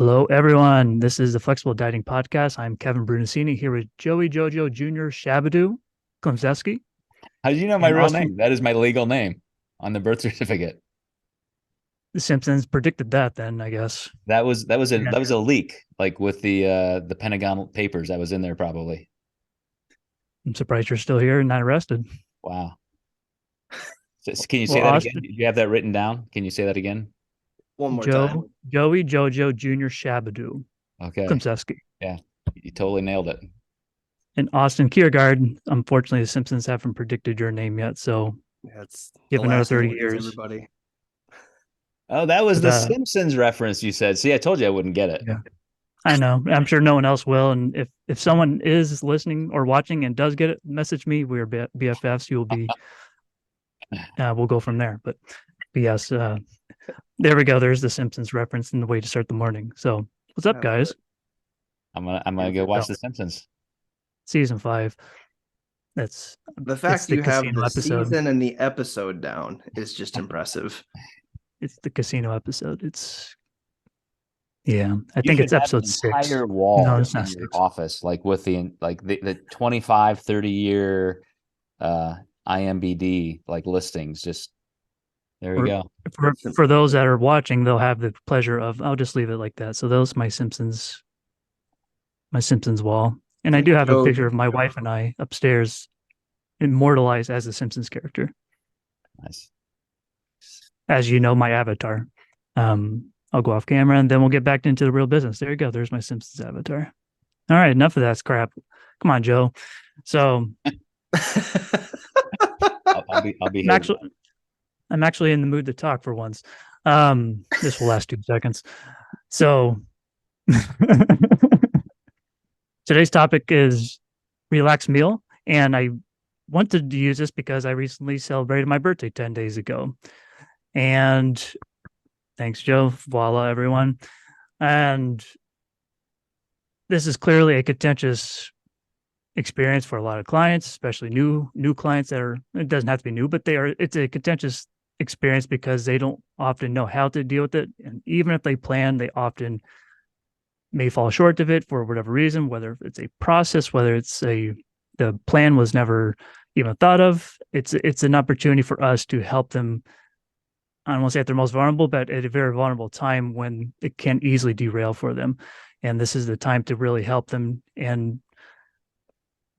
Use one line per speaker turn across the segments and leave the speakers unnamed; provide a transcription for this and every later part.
Hello, everyone. This is the Flexible Dieting Podcast. I'm Kevin Brunacini here with 𝙤𝙤𝙀𝙀𝙀𝙀 𝙁𝙀𝙀𝙀 Klemczewski
How did you know my
and
real
Austin.
name? That is my legal name on the birth certificate.
The Simpsons predicted that then, I guess.
That
Yeah.
was a leak, like with the Pentagon Papers that was in there probably.
I'm surprised you're still here and not arrested.
Wow. Can you
Well,
say that again?
Austin,
Do you have that written down? Can you say that again?
One more time.
Joey Jojo Jr. 𝙁𝙀𝙀
Okay.
Klemczewski.
Yeah, you totally nailed it.
And Austin Kiergaard. Unfortunately, the Simpsons haven't predicted your name yet, so
That's
give
the
another
last
30
notice,
years.
everybody.
Oh, that was
But,
the Simpsons reference you said. See, I told you I wouldn't get it.
yeah. I know. I'm sure no one else will. And if someone is listening or watching and does get it, message me. We're BFFs. You'll be. We'll go from there. But yes, there we go. There's the Simpsons reference and the way to start the morning. So what's up, guys?
I'm gonna go watch the Simpsons.
Season 5. That's
The fact
the
you have
casino
the
episode.
season and the episode down is just impressive.
It's the casino episode. I
You
think it's
should have
episode
an
6.
entire wall
No, it's
in
not
your
6.
office, like with the 25, 30 year IMBD like listings. Just there we go.
For those that are watching, they'll have the pleasure of. I'll just leave it like that. So those my Simpsons wall, and I do have a picture of my wife and I upstairs, immortalized as a Simpsons character.
Nice.
As you know, my avatar. I'll go off camera and then we'll get back into the real business. There you go. There's my Simpsons avatar. All right, enough of that crap. Come on, Joe. So
I'll be
I'm actually in the mood to talk for once. This will last 2 seconds. So today's topic is relaxed meal, and I wanted to use this because I recently celebrated my birthday 10 days ago. And thanks, Joe. Voila, everyone. And this is clearly a contentious experience for a lot of clients, especially new clients that are, it doesn't have to be new, but it's a contentious experience because they don't often know how to deal with it. And even if they plan, they often may fall short of it for whatever reason, whether it's a process, whether it's the plan was never even thought of. It's an opportunity for us to help them. I don't want to say at their most vulnerable, but at a very vulnerable time when it can easily derail for them. And this is the time to really help them. And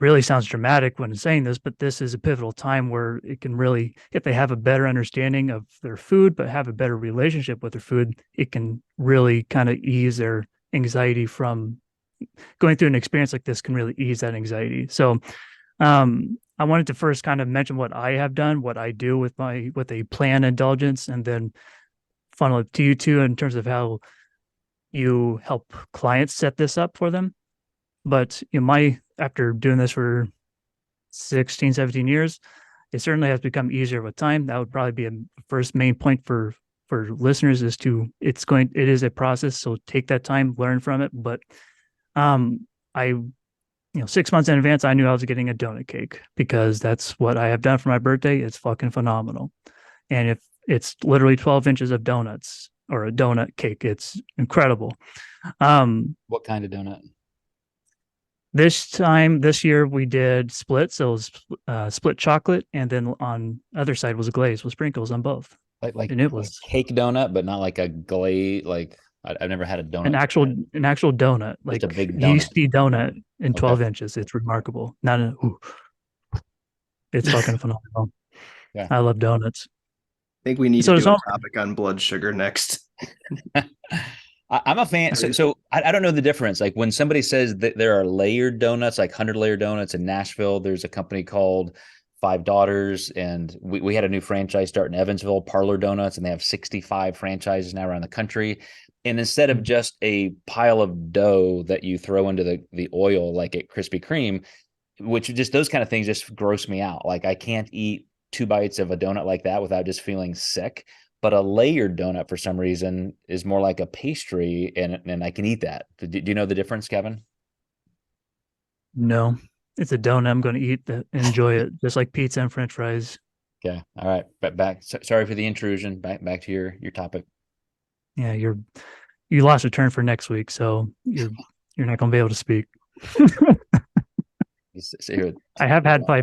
really sounds dramatic when saying this, but this is a pivotal time where it can really, if they have a better understanding of their food, but have a better relationship with their food, it can really kind of ease their anxiety from going through an experience like this can really ease that anxiety. So I wanted to first kind of mention what I have done, what I do with a planned indulgence, and then funnel it to you too in terms of how you help clients set this up for them. But after doing this for 16, 17 years, it certainly has become easier with time. That would probably be a first main point for listeners is it is a process. So take that time, learn from it. But 6 months in advance, I knew I was getting a donut cake because that's what I have done for my birthday. It's fucking phenomenal. And if it's literally 12 inches of donuts or a donut cake, it's incredible.
What kind of donut?
This year we did split. So it was split chocolate. And then on the other side was a glaze with sprinkles on both. And it was
cake donut, but not like a glaze. Like I've never had a donut.
An actual donut, like
a big
yeasty donut in 12 inches. It's remarkable. It's fucking phenomenal. Yeah. I love donuts.
I think we need to do a topic on blood sugar next.
I'm a fan. So I don't know the difference. Like when somebody says that there are layered donuts, like 100-layer donuts in Nashville, there's a company called Five Daughters, and we had a new franchise start in Evansville, Parlor Donuts, and they have 65 franchises now around the country. And instead of just a pile of dough that you throw into the oil, like at Krispy Kreme, which just those kind of things just gross me out. Like I can't eat 2 bites of a donut like that without just feeling sick. But a layered donut for some reason is more like a pastry, and I can eat that. Do you know the difference, Kevin?
No, it's a donut. I'm going to eat that, enjoy it, just like pizza and French fries.
Okay, all right. But sorry for the intrusion. Back to your topic.
Yeah, you lost a turn for next week, so you're not going to be able to speak. I have had I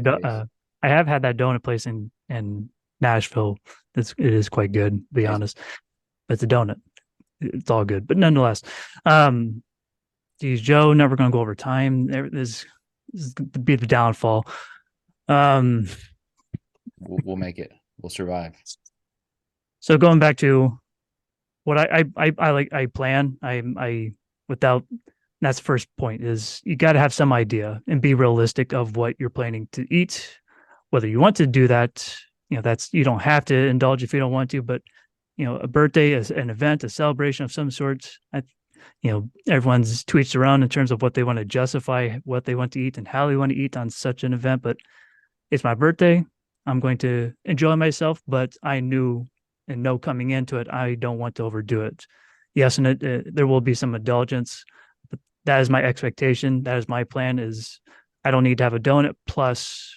have had that donut place in Nashville. It is quite good, to be honest. It's a donut. It's all good, but nonetheless, geez, Joe, never going to go over time. This is going to be the downfall.
We'll make it. We'll survive.
So going back to what I plan, without, that's the first point, is you got to have some idea and be realistic of what you're planning to eat, whether you want to do that. You don't have to indulge if you don't want to, but a birthday is an event, a celebration of some sort. Everyone's tweets around in terms of what they want to justify, what they want to eat and how they want to eat on such an event. But it's my birthday. I'm going to enjoy myself, but I know coming into it, I don't want to overdo it. Yes, and there will be some indulgence, but that is my expectation. That is my plan. Is I don't need to have a donut plus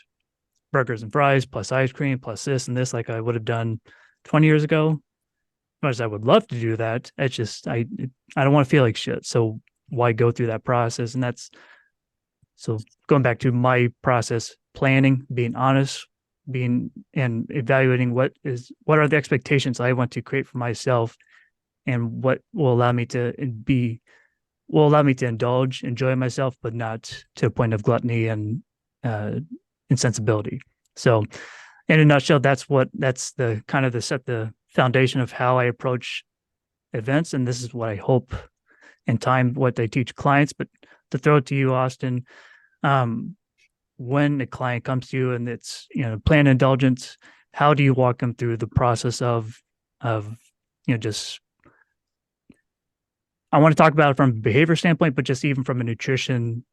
burgers and fries plus ice cream plus this and this like I would have done 20 years ago. As much as I would love to do that, it's just I don't want to feel like shit. So why go through that process? And so going back to my process, planning, being honest, and evaluating what are the expectations I want to create for myself, and what will allow me to indulge, enjoy myself, but not to a point of gluttony and insensibility. So in a nutshell, that's the kind of set the foundation of how I approach events. And this is what I hope in time, what they teach clients. But to throw it to you, Austin, when a client comes to you and it's, plan indulgence, how do you walk them through the process of just, I want to talk about it from a behavior standpoint, but just even from a nutrition,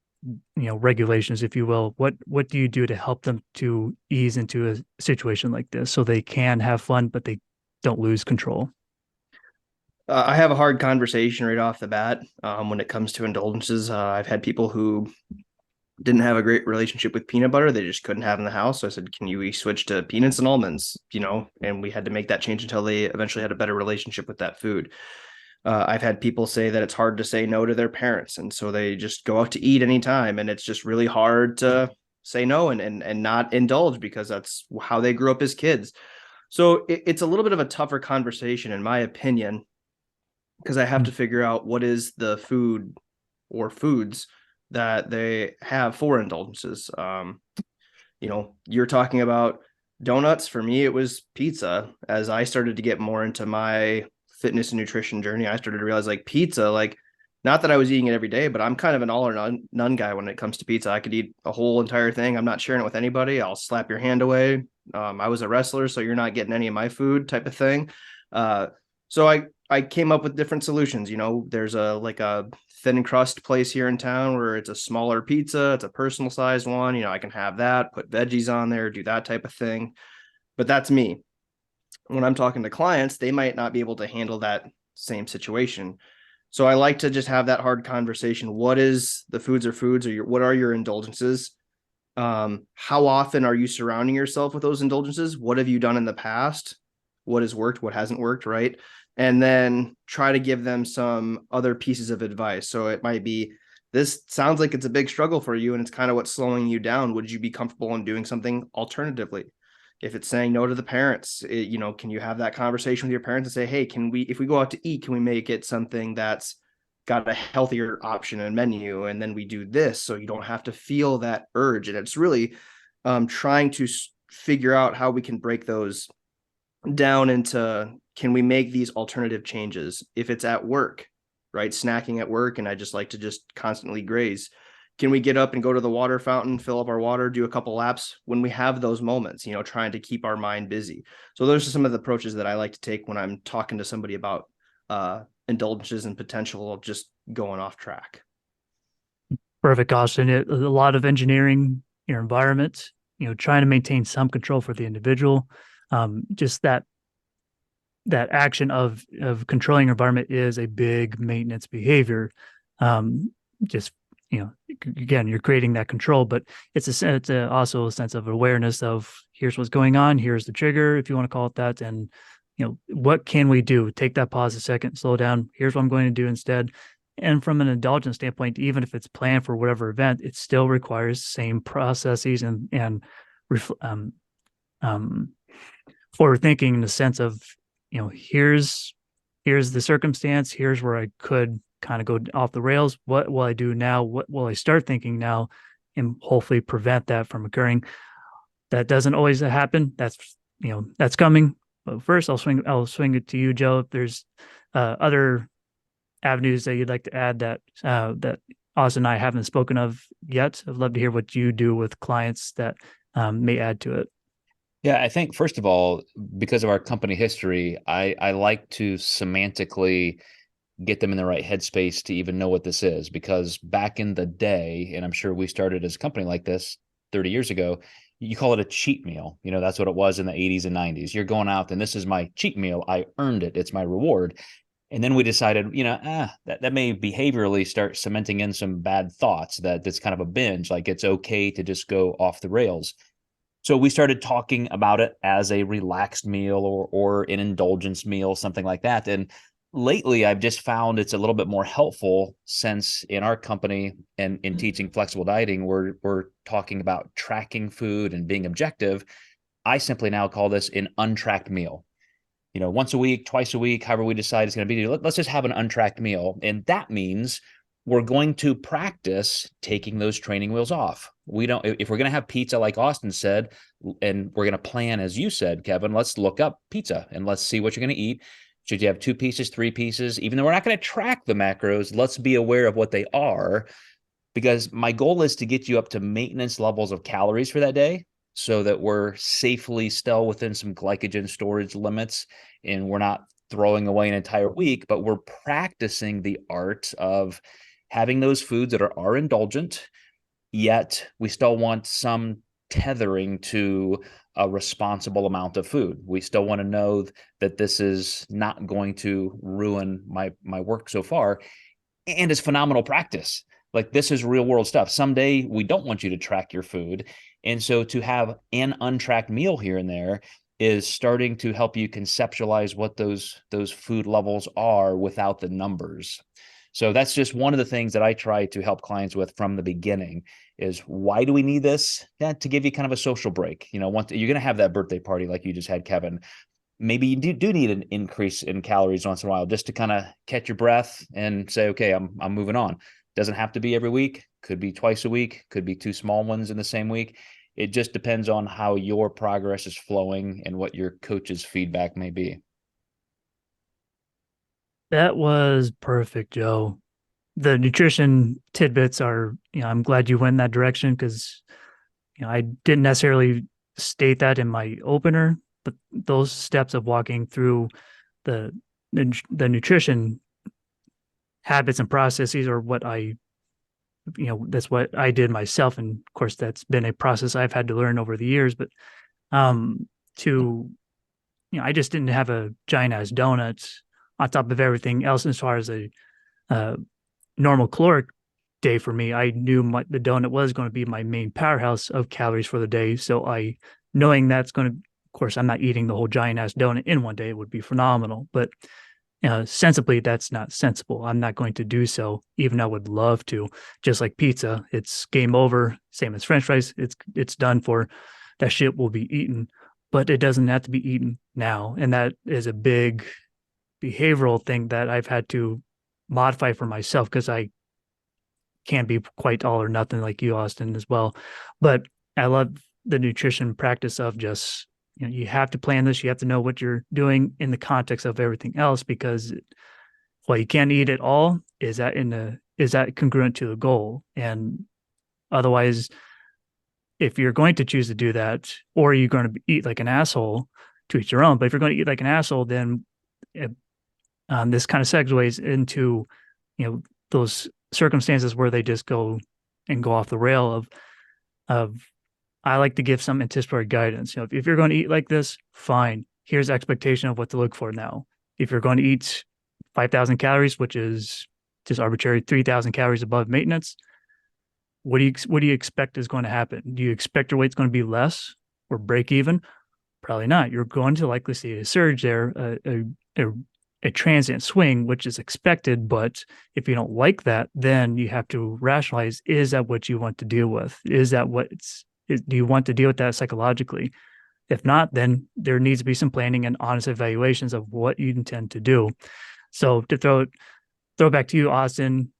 regulations, if you will, what do you do to help them to ease into a situation like this so they can have fun, but they don't lose control?
I have a hard conversation right off the bat when it comes to indulgences. I've had people who didn't have a great relationship with peanut butter. They just couldn't have in the house. So I said, can we switch to peanuts and almonds? And we had to make that change until they eventually had a better relationship with that food. I've had people say that it's hard to say no to their parents. And so they just go out to eat anytime. And it's just really hard to say no and not indulge because that's how they grew up as kids. So it's a little bit of a tougher conversation, in my opinion, because I have to figure out what is the food or foods that they have for indulgences. You're talking about donuts. For me, it was pizza. As I started to get more into my fitness and nutrition journey, I started to realize pizza, not that I was eating it every day, but I'm kind of an all or none guy when it comes to pizza. I could eat a whole entire thing. I'm not sharing it with anybody. I'll slap your hand away. I was a wrestler, so you're not getting any of my food type of thing. So I came up with different solutions. There's a thin crust place here in town where it's a smaller pizza. It's a personal sized one. I can have that, put veggies on there, do that type of thing. But that's me. When I'm talking to clients, they might not be able to handle that same situation. So I like to just have that hard conversation. What is the foods, or what are your indulgences? How often are you surrounding yourself with those indulgences? What have you done in the past? What has worked? What hasn't worked? Right. And then try to give them some other pieces of advice. So it might be, this sounds like it's a big struggle for you and it's kind of what's slowing you down. Would you be comfortable in doing something alternatively? If it's saying no to the parents, can you have that conversation with your parents and say, hey, if we go out to eat, can we make it something that's got a healthier option and menu? And then we do this, so you don't have to feel that urge. And it's really trying to figure out how we can break those down into, can we make these alternative changes? If it's at work, right? Snacking at work, and I just like to just constantly graze. Can we get up and go to the water fountain, fill up our water, do a couple laps when we have those moments, trying to keep our mind busy? So those are some of the approaches that I like to take when I'm talking to somebody about indulgences and potential of just going off track.
Perfect, Austin. A lot of engineering your environment, trying to maintain some control for the individual. Just that action of controlling your environment is a big maintenance behavior. Again, you're creating that control, but it's also a sense of awareness of, here's what's going on, here's the trigger, if you want to call it that, and what can we do? Take that pause a second, slow down. Here's what I'm going to do instead. And from an indulgence standpoint, even if it's planned for whatever event, it still requires same processes and forward thinking in the sense of, here's the circumstance. Here's where I could kind of go off the rails. What will I do now? What will I start thinking now? And hopefully prevent that from occurring. That doesn't always happen. That's coming. But first, I'll swing it to you, Joe. If there's other avenues that you'd like to add that Austin and I haven't spoken of yet, I'd love to hear what you do with clients that may add to it.
Yeah, I think first of all, because of our company history, I like to semantically get them in the right headspace to even know what this is. Because back in the day, and I'm sure we started as a company like this 30 years ago, you call it a cheat meal. That's what it was in the 80s and 90s. You're going out and this is my cheat meal. I earned it. It's my reward. And then we decided, that may behaviorally start cementing in some bad thoughts, that it's kind of a binge, like it's okay to just go off the rails. So we started talking about it as a relaxed meal or an indulgence meal, something like that. And lately, I've just found it's a little bit more helpful, since in our company and in teaching flexible dieting, we're talking about tracking food and being objective. I simply now call this an untracked meal. Once a week, twice a week, however we decide it's going to be, let's just have an untracked meal. And that means we're going to practice taking those training wheels off. If we're going to have pizza, like Austin said, and we're going to plan, as you said, Kevin, let's look up pizza and let's see what you're going to eat. Should you have 2 pieces, 3 pieces? Even though we're not going to track the macros, let's be aware of what they are, because my goal is to get you up to maintenance levels of calories for that day, so that we're safely still within some glycogen storage limits and we're not throwing away an entire week, but we're practicing the art of having those foods that are indulgent, yet we still want some tethering to a responsible amount of food. We still want to know that this is not going to ruin my work so far. And it's phenomenal practice. Like, this is real world stuff. Someday we don't want you to track your food. And so to have an untracked meal here and there is starting to help you conceptualize what those food levels are without the numbers. So that's just one of the things that I try to help clients with from the beginning is, why do we need this? Yeah, to give you kind of a social break. Once you're going to have that birthday party like you just had, Kevin, maybe you do need an increase in calories once in a while, just to kind of catch your breath and say, okay, I'm moving on. Doesn't have to be every week. Could be twice a week. Could be 2 small ones in the same week. It just depends on how your progress is flowing and what your coach's feedback may be.
That was perfect, Joe. The nutrition tidbits are, I'm glad you went in that direction, because, I didn't necessarily state that in my opener, but those steps of walking through the nutrition habits and processes are what that's what I did myself. And of course, that's been a process I've had to learn over the years, but I just didn't have a giant ass donut on top of everything else as far as a normal caloric day for me. I knew the donut was going to be my main powerhouse of calories for the day. So knowing that's going to, of course, I'm not eating the whole giant ass donut in one day. It would be phenomenal, but sensibly, that's not sensible. I'm not going to do so, even I would love to. Just like pizza, it's game over. Same as French fries, it's done for. That shit will be eaten, but it doesn't have to be eaten now. And that is a big behavioral thing that I've had to modify for myself, because I can't be quite all or nothing like you, Austin, as well. But I love the nutrition practice of just, you have to plan this. You have to know what you're doing in the context of everything else, because while you can't eat it all, is that congruent to the goal? And otherwise, if you're going to choose to do that, or you're going to eat like an asshole, to each your own. But if you're going to eat like an asshole, then this kind of segues into, those circumstances where they just go off the rail of I like to give some anticipatory guidance. If you're going to eat like this, fine. Here's expectation of what to look for now. If you're going to eat 5,000 calories, which is just arbitrary 3,000 calories above maintenance, what do you expect is going to happen? Do you expect your weight's going to be less or break even? Probably not. You're going to likely see a surge there, a transient swing, which is expected. But if you don't like that, then you have to rationalize, is that what you want to deal with? Is that do you want to deal with that psychologically? If not, then there needs to be some planning and honest evaluations of what you intend to do. So to throw back to you, Austin,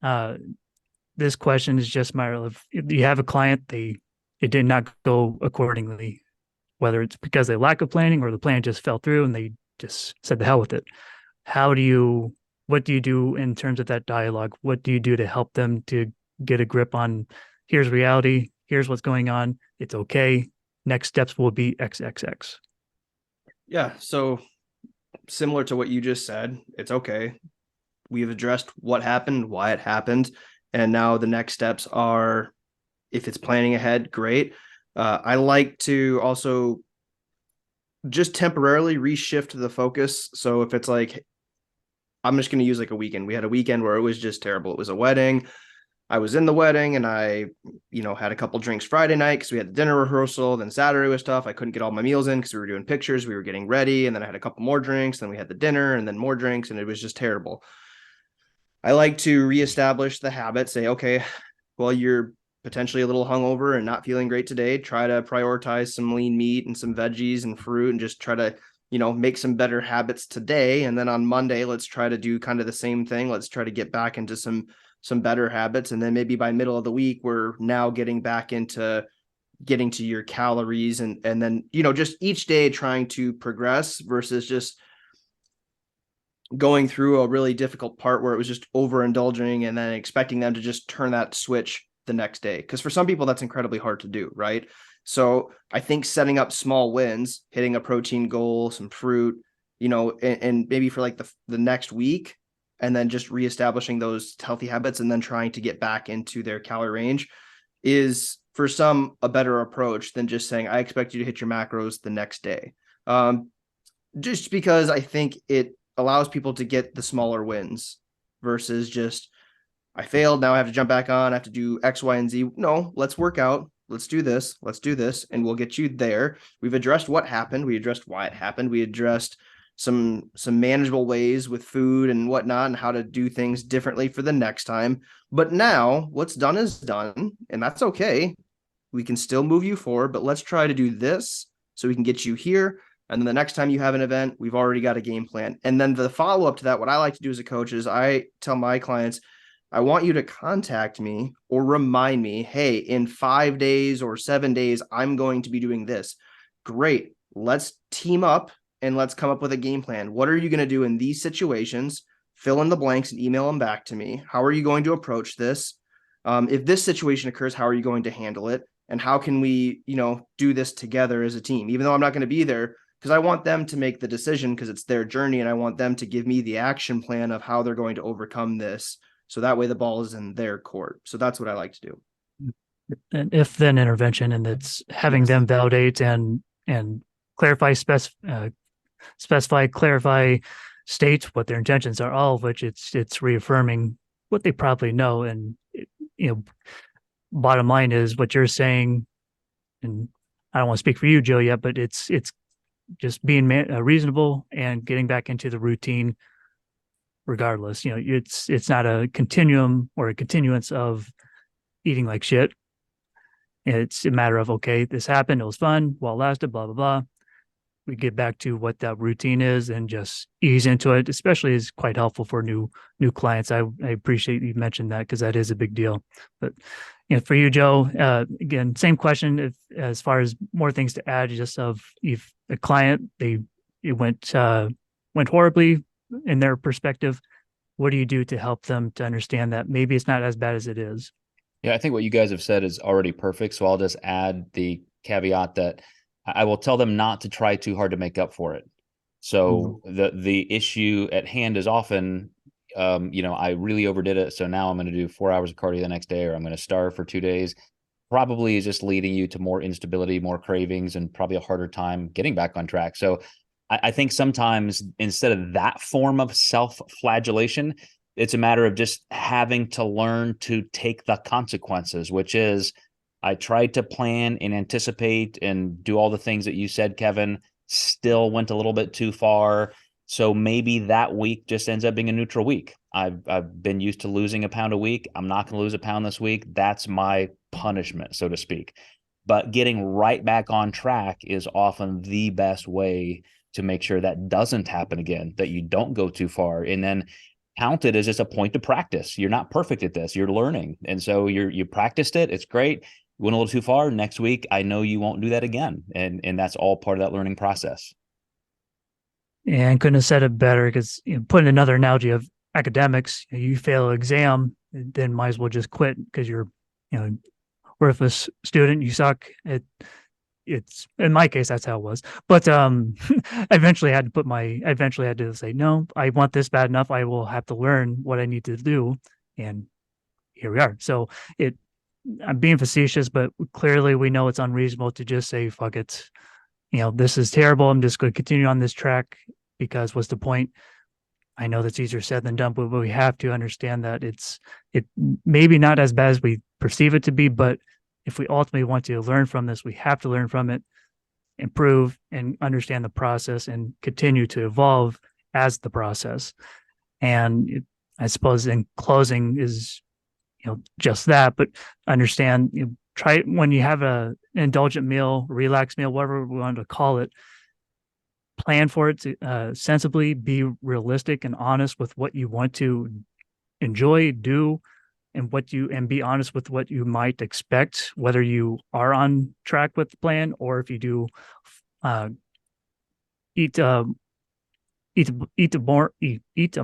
this question is just matter of, if you have a client, it did not go accordingly, whether it's because they lack of planning or the plan just fell through and they just said the hell with it. What do you do in terms of that dialogue? What do you do to help them to get a grip on, here's reality, here's what's going on, it's okay, next steps will be XXX?
Yeah, so similar to what you just said, it's okay. We've addressed what happened, why it happened, and now the next steps are, if it's planning ahead, great. I like to also just temporarily reshift the focus. So if it's like, I'm just going to use like a weekend. We had a weekend where it was just terrible. It was a wedding. I was in the wedding and I, had a couple drinks Friday night because we had the dinner rehearsal. Then Saturday was tough. I couldn't get all my meals in because we were doing pictures. We were getting ready. And then I had a couple more drinks. Then we had the dinner and then more drinks. And it was just terrible. I like to reestablish the habit, say, okay, well, you're potentially a little hungover and not feeling great today. Try to prioritize some lean meat and some veggies and fruit and just try to make some better habits today. And then on Monday, let's try to do kind of the same thing. Let's try to get back into some better habits. And then maybe by middle of the week, we're now getting back into getting to your calories and then, just each day trying to progress versus just going through a really difficult part where it was just overindulging and then expecting them to just turn that switch the next day. Because for some people, that's incredibly hard to do, right? So I think setting up small wins, hitting a protein goal, some fruit, and maybe for like the next week, and then just reestablishing those healthy habits and then trying to get back into their calorie range is for some a better approach than just saying, I expect you to hit your macros the next day. Just because I think it allows people to get the smaller wins versus just, I failed, now I have to jump back on, I have to do X, Y, and Z. No, let's work out. Let's do this, and we'll get you there. We've addressed what happened. We addressed why it happened. We addressed some manageable ways with food and whatnot and how to do things differently for the next time. But now what's done is done, and that's okay. We can still move you forward, but let's try to do this so we can get you here. And then the next time you have an event, we've already got a game plan. And then the follow-up to that, what I like to do as a coach is I tell my clients, I want you to contact me or remind me, hey, in 5 days or 7 days, I'm going to be doing this. Great. Let's team up and let's come up with a game plan. What are you going to do in these situations? Fill in the blanks and email them back to me. How are you going to approach this? If this situation occurs, how are you going to handle it? And how can we, do this together as a team? Even though I'm not going to be there, because I want them to make the decision because it's their journey and I want them to give me the action plan of how they're going to overcome this. So that way the ball is in their court. So that's what I like to do.
An if then intervention, and it's having them validate and clarify, specify, clarify, state what their intentions are, all of which it's reaffirming what they probably know. And bottom line is what you're saying, and I don't want to speak for you, Joe, yet, but it's just being reasonable and getting back into the routine regardless. It's not a continuum or a continuance of eating like shit. It's a matter of, okay, this happened, it was fun while it lasted, blah, blah, blah. We get back to what that routine is and just ease into it, especially is quite helpful for new clients. I appreciate you mentioned that because that is a big deal. But for you, Joe, again, same question as far as more things to add, just of if a client, it went horribly in their perspective, what do you do to help them to understand that maybe it's not as bad as it is?
Yeah, I think what you guys have said is already perfect. So I'll just add the caveat that I will tell them not to try too hard to make up for it. So the issue at hand is often, I really overdid it. So now I'm going to do 4 hours of cardio the next day, or I'm going to starve for 2 days. Probably is just leading you to more instability, more cravings, and probably a harder time getting back on track. So I think sometimes instead of that form of self-flagellation, it's a matter of just having to learn to take the consequences, which is I tried to plan and anticipate and do all the things that you said, Kevin. still went a little bit too far. So maybe that week just ends up being a neutral week. I've been used to losing a pound a week. I'm not going to lose a pound this week. That's my punishment, so to speak. But getting right back on track is often the best way to make sure that doesn't happen again, that you don't go too far. And then count it as just a point of practice. You're not perfect at this. You're learning. And so you practiced it. It's great. You went a little too far. Next week, I know you won't do that again. And that's all part of that learning process.
And couldn't have said it better, because putting another analogy of academics, you fail an exam, then might as well just quit because you're, worthless student. You suck. It's in my case, that's how it was. But I eventually had to say, no, I want this bad enough. I will have to learn what I need to do. And here we are. So I'm being facetious, but clearly we know it's unreasonable to just say, fuck it. This is terrible. I'm just going to continue on this track, because what's the point? I know that's easier said than done, but we have to understand that it maybe not as bad as we perceive it to be, but if we ultimately want to learn from this, we have to learn from it, improve, and understand the process, and continue to evolve as the process. And I suppose in closing is, just that, but understand, try when you have an indulgent meal, relaxed meal, whatever we want to call it, plan for it to sensibly, be realistic and honest with what you want to enjoy, do, and be honest with what you might expect, whether you are on track with the plan, or if you do eat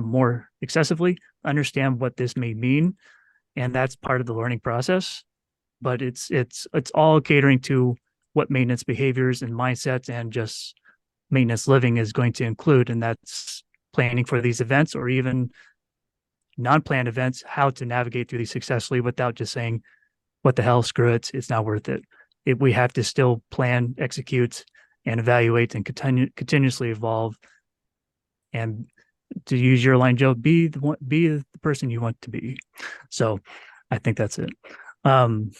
more excessively. Understand what this may mean, and that's part of the learning process. But it's all catering to what maintenance behaviors and mindsets and just maintenance living is going to include, and that's planning for these events, or even non-planned events, how to navigate through these successfully without just saying, what the hell, screw it, it's not worth it. We have to still plan, execute, and evaluate, and continuously evolve. And to use your line, Joe, be the person you want to be. So I think that's it.
It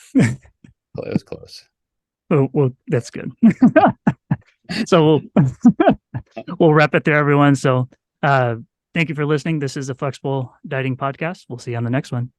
was close.
Well, that's good. So we'll wrap it there, everyone. So thank you for listening. This is the Flexible Dieting Podcast. We'll see you on the next one.